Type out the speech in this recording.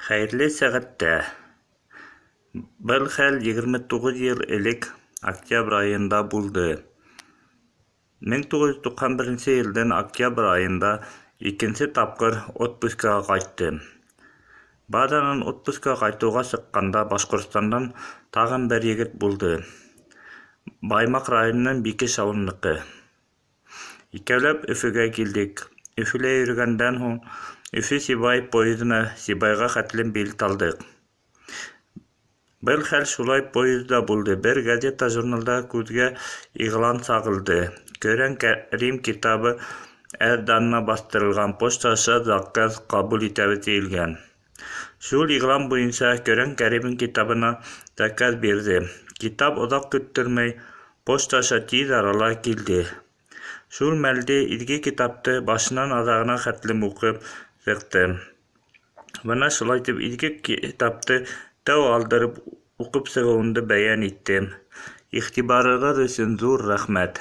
Хәерле сәгатьтә. Был хәл 29 ел элек октябрь айында булды. 1991 елдан октябрь айында икенче тапкыр отпускага кайттым. Баданын отпускага кайтууга чыкканда Башкортстандан тагын бер егет булды. Баймак районунун Бикеш ауылыныкы. Икәүләп Өфөгә килдек. Өфөлә йөргәндән һуң Өфө-Сибай поездына Сибайга хәтлем билет алдык. Был хәл шулай поездда булды. Бер газета журналда күзгә игълан сагылды. Көрән Кәрим китабы данына бастырылган, почта аша заказ кабул итәбез диелгән. Шул игълан буенча Көрән Кәримнең китабына заказ бирде. Китап озак көттермәй почта аша тиз арала килде. Шул мәлдә изге китапты башынан азагына хәтлем укып чыктым. Менә шулай итеп изге китапты тәү алдырып укып чыгуымды бәян иттем. Игътибарыгыз өчен зур рәхмәт.